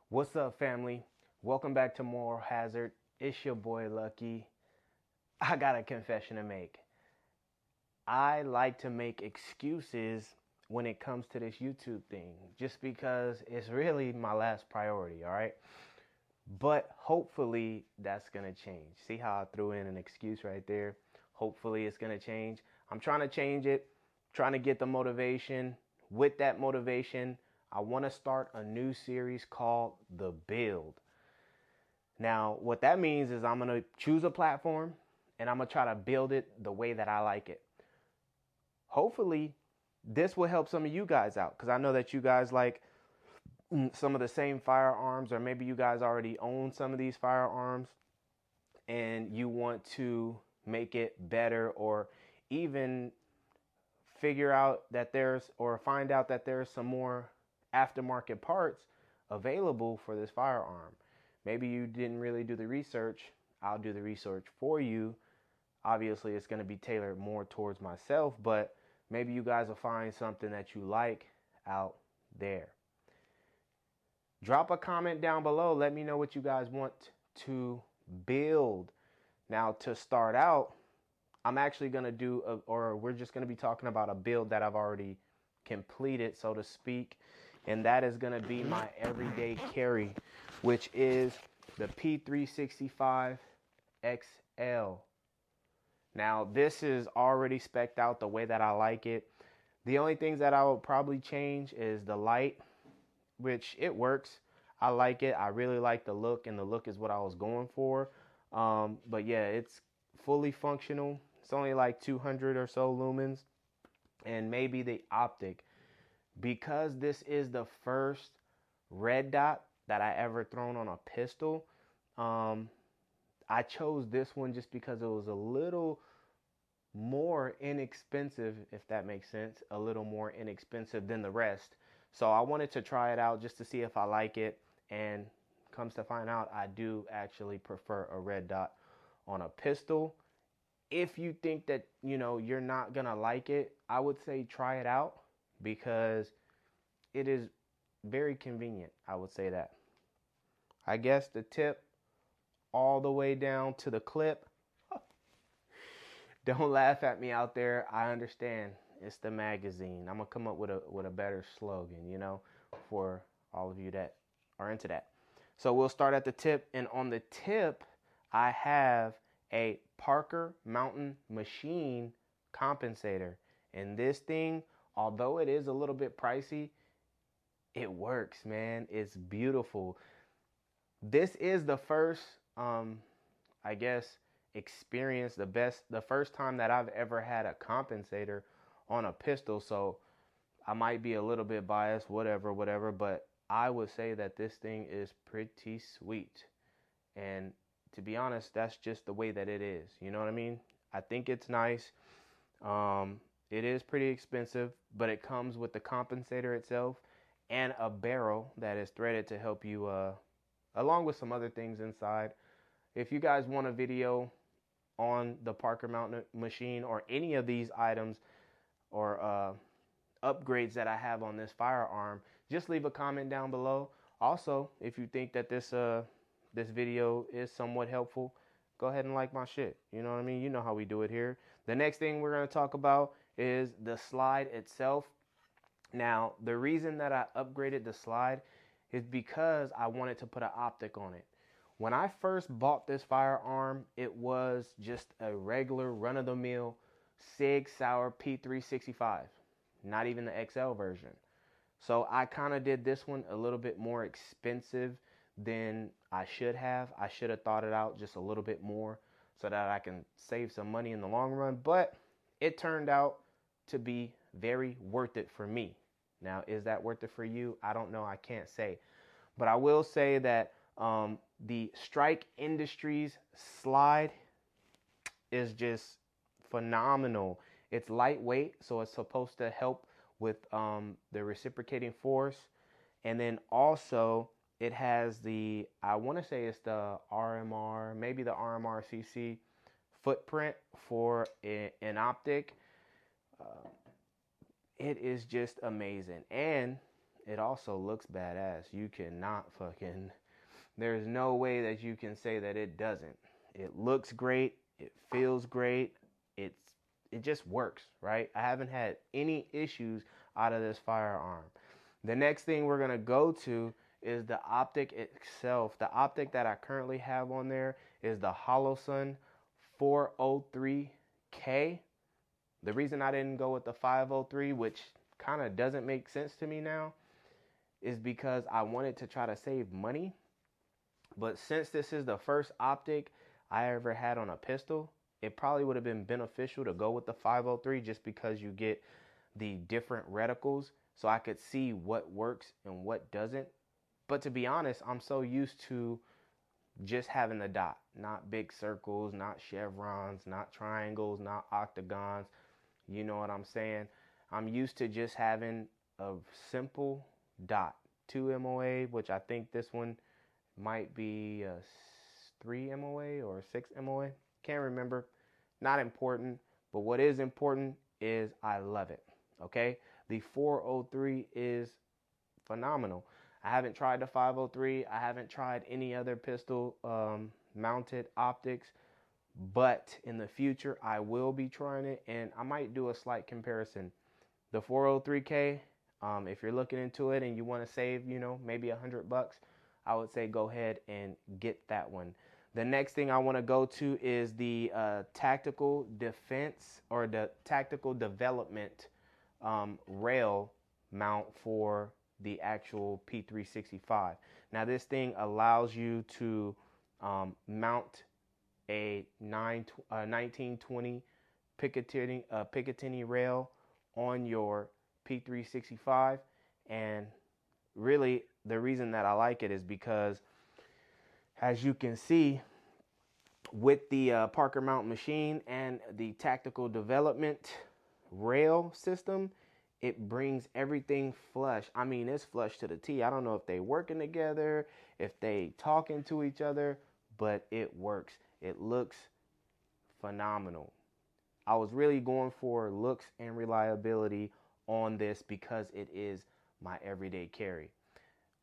What's up, family? Welcome back to Moral Hazard. It's your boy Lucky. I got a confession to make. I like to make excuses when it comes to this YouTube thing, just because it's really my last priority, all right? But hopefully that's gonna change. See how I threw in an excuse right there? Hopefully it's gonna change. I'm trying to change it, trying to get the motivation. With that motivation, I want to start a new series called The Build. Now, what that means is I'm going to choose a platform and I'm going to try to build it the way that I like it. Hopefully, this will help some of you guys out because I know that you guys like some of the same firearms, or maybe you guys already own some of these firearms and you want to make it better, or even figure out that there's, or find out that there's some more aftermarket parts available for this firearm. Maybe you didn't really do the research. I'll do the research for you. Obviously, it's going to be tailored more towards myself, but maybe you guys will find something that you like out there. Drop a comment down below. Let me know what you guys want to build. Now, to start out, I'm actually going to do, or we're just going to be talking about a build that I've already completed, so to speak. And that is going to be my everyday carry, which is the P365 XL. Now, this is already spec'd out the way that I like it. The only things that I will probably change is the light, which it works. I like it. I really like the look, and the look is what I was going for. But yeah, it's fully functional. It's only like 200 or so lumens. And maybe the optic. Because this is the first red dot that I ever thrown on a pistol, I chose this one just because it was a little more inexpensive, if that makes sense, a little more inexpensive than the rest. So I wanted to try it out just to see if I like it, and comes to find out I do actually prefer a red dot on a pistol. If you think that, you're not gonna like it, I would say try it out because it is very convenient. I would say that. I guess the tip all the way down to the clip. Don't laugh at me out there. I understand. It's the magazine. I'm gonna come up with a better slogan, for all of you that are into that. So we'll start at the tip, and on the tip, I have a Parker Mountain Machine compensator. And this thing, although it is a little bit pricey, it works, man. It's beautiful. This is the first, I guess, experience, the first time that I've ever had a compensator on a pistol. So I might be a little bit biased, whatever, but I would say that this thing is pretty sweet. And to be honest, that's just the way that it is. You know what I mean? I think it's nice. It is pretty expensive, but it comes with the compensator itself and a barrel that is threaded to help you, along with some other things inside. If you guys want a video on the Parker Mountain Machine or any of these items or upgrades that I have on this firearm, just leave a comment down below. Also, if you think that this video is somewhat helpful, go ahead and like my shit. You know what I mean? You know how we do it here. The next thing we're going to talk about is the slide itself. Now, the reason that I upgraded the slide is because I wanted to put an optic on it. When I first bought this firearm, it was just a regular run-of-the-mill Sig Sauer P365, not even the XL version. So I kind of did this one a little bit more expensive than I should have. I should have thought it out just a little bit more so that I can save some money in the long run. But it turned out to be very worth it for me. Now, is that worth it for you? I don't know. I can't say. But I will say that the Strike Industries slide is just phenomenal. It's lightweight, so it's supposed to help with the reciprocating force. And then also it has the, I want to say it's the RMR, maybe the RMRCC footprint for an optic. It is just amazing. And it also looks badass. You cannot fucking, there's no way that you can say that it doesn't. It looks great. It feels great. It's, it just works, right? I haven't had any issues out of this firearm. The next thing we're going to go to is the optic itself. The optic that I currently have on there is the Holosun 403K. The reason I didn't go with the 503, which kind of doesn't make sense to me now, is because I wanted to try to save money. But since this is the first optic I ever had on a pistol, it probably would have been beneficial to go with the 503 just because you get the different reticles so I could see what works and what doesn't. But to be honest, I'm so used to just having the dot, not big circles, not chevrons, not triangles, not octagons. You know what I'm saying? I'm used to just having a simple dot, 2 MOA, which I think this one might be a 3 MOA or 6 MOA. Can't remember. Not important. But what is important is I love it. Okay? The 403 is phenomenal. I haven't tried the 503. I haven't tried any other pistol mounted optics. But in the future, I will be trying it. And I might do a slight comparison. The 403K, if you're looking into it and you want to save, you know, maybe $100, I would say go ahead and get that one. The next thing I want to go to is the tactical defense or the tactical development rail mount for the actual P365. Now this thing allows you to mount a 1920 Picatinny rail on your P365, and really the reason that I like it is because, as you can see, with the Parker mount machine and the tactical development rail system, it brings everything flush. I mean, it's flush to the T. I don't know if they working together, if they talking to each other, but it works. It looks phenomenal. I was really going for looks and reliability on this because it is my everyday carry.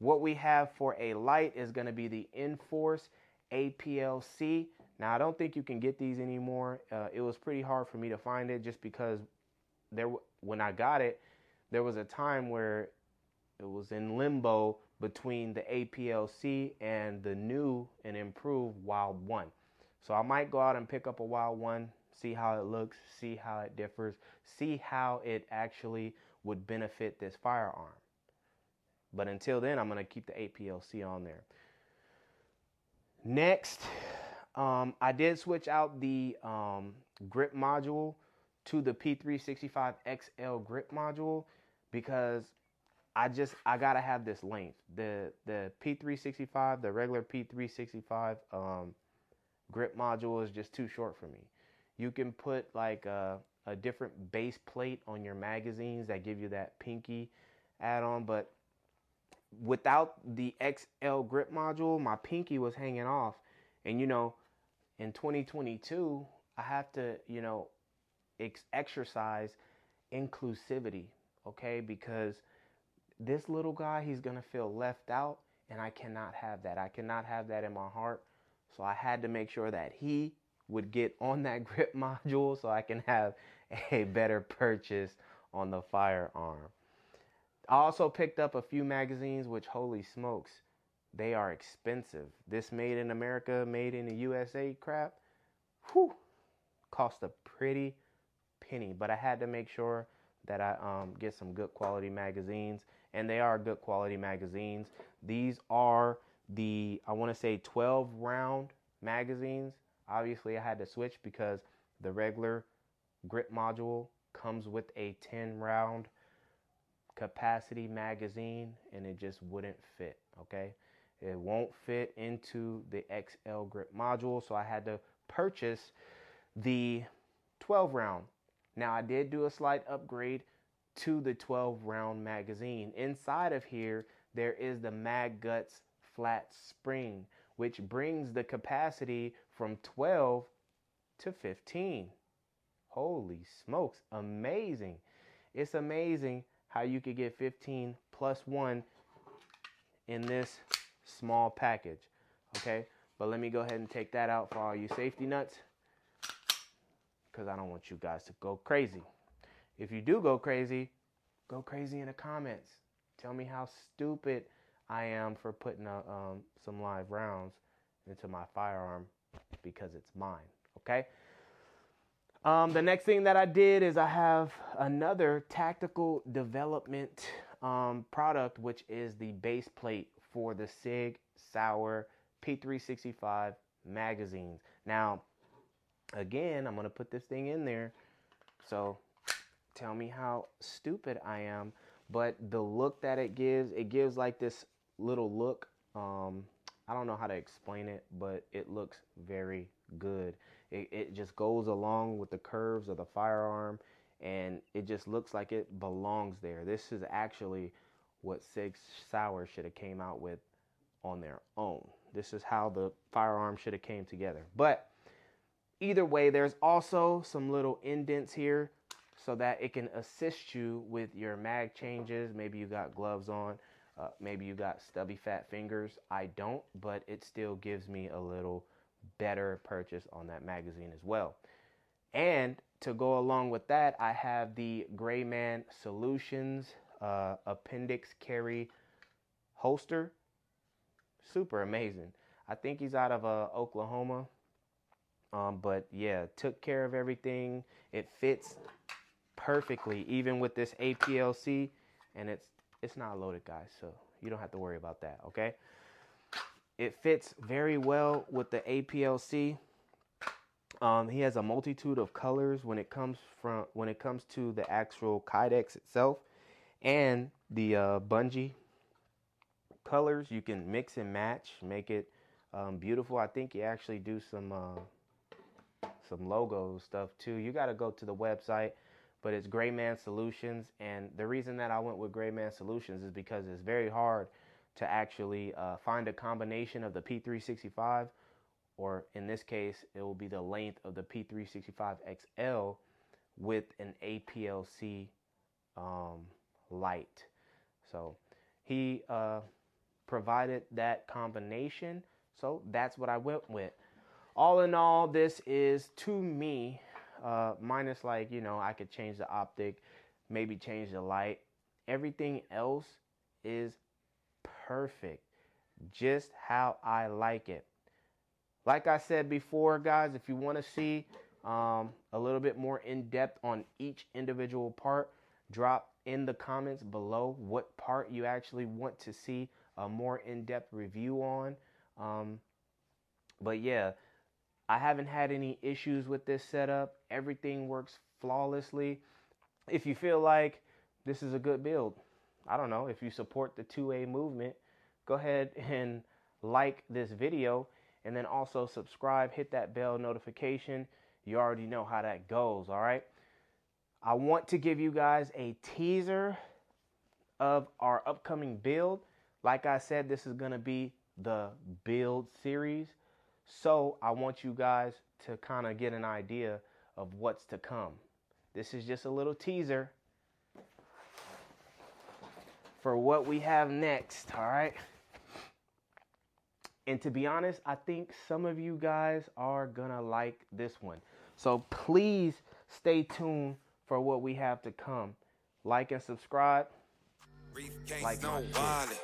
What we have for a light is going to be the Enforce APLC. Now, I don't think you can get these anymore. It was pretty hard for me to find it just because when I got it, there was a time where it was in limbo between the APLC and the new and improved Wild 1. So I might go out and pick up a Wild 1, see how it looks, see how it differs, see how it actually would benefit this firearm. But until then, I'm going to keep the APLC on there. Next, I did switch out the grip module to the P365 XL grip module because I gotta have this length. The P365, the regular P365 grip module is just too short for me. You can put like a different base plate on your magazines that give you that pinky add-on, but without the XL grip module, my pinky was hanging off. And you know, in 2022, I have to, you know, exercise inclusivity, okay? Because this little guy, he's gonna feel left out, and I cannot have that. I cannot have that in my heart. So I had to make sure that he would get on that grip module so I can have a better purchase on the firearm. I also picked up a few magazines, which, holy smokes, they are expensive. This made in America, made in the USA crap, whew, cost a pretty penny. But I had to make sure that I get some good quality magazines, and they are good quality magazines. These are the, I want to say 12 round magazines. Obviously I had to switch because the regular grip module comes with a 10 round capacity magazine, and it just wouldn't fit. Okay, it won't fit into the XL grip module, so I had to purchase the 12 round. Now I did do a slight upgrade to the 12 round magazine. Inside of here there is the Mag Guts flat spring, which brings the capacity from 12 to 15. Holy smokes, amazing. It's amazing how you could get 15 plus one in this small package, okay? But let me go ahead and take that out for all you safety nuts, because I don't want you guys to go crazy. If you do go crazy in the comments. Tell me how stupid I am for putting some live rounds into my firearm, because it's mine, okay? The next thing that I did is I have another tactical development product, which is the base plate for the SIG Sauer P365 magazines. Now, again, I'm going to put this thing in there, so tell me how stupid I am. But the look that it gives like this little look. I don't know how to explain it, but it looks very good. It just goes along with the curves of the firearm, and it just looks like it belongs there. This is actually what SIG Sauer should have came out with on their own. This is how the firearm should have came together. But either way, there's also some little indents here so that it can assist you with your mag changes. Maybe you got gloves on. Maybe you got stubby fat fingers. I don't, but it still gives me a little better purchase on that magazine as well. And to go along with that, I have the Grayman Solutions appendix carry holster. Super amazing. I think he's out of Oklahoma. But yeah, took care of everything. It fits perfectly, even with this APLC, and it's not loaded, guys, so you don't have to worry about that, okay? It fits very well with the APLC. He has a multitude of colors when it comes to the actual Kydex itself, and the bungee colors. You can mix and match, make it beautiful. I think you actually do some logo stuff too. You got to go to the website, but it's Grayman Solutions. And the reason that I went with Grayman Solutions is because it's very hard to actually find a combination of the P365, or in this case, it will be the length of the P365 XL with an APLC light. So he provided that combination, so that's what I went with. All in all, this is, to me, minus, like, you know, I could change the optic, maybe change the light. Everything else is perfect, just how I like it. Like I said before, guys, if you want to see a little bit more in depth on each individual part, drop in the comments below what part you actually want to see a more in-depth review on. But yeah, I haven't had any issues with this setup. Everything works flawlessly. If you feel like this is a good build, I don't know, if you support the 2A movement, go ahead and like this video, and then also subscribe, hit that bell notification. You already know how that goes, all right? I want to give you guys a teaser of our upcoming build. Like I said, this is going to be the build series. So I want you guys to kind of get an idea of what's to come. This is just a little teaser for what we have next, all right? And to be honest, I think some of you guys are gonna like this one. So please stay tuned for what we have to come. Like and subscribe. Like no wallet.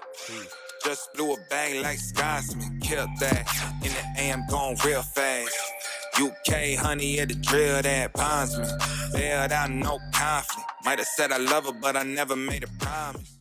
Just blew a bang like Scotsman. Killed that. In the AM going real fast. UK honey at the drill that ponds me. Bailed out, no conflict. Might have said I love her, but I never made a promise.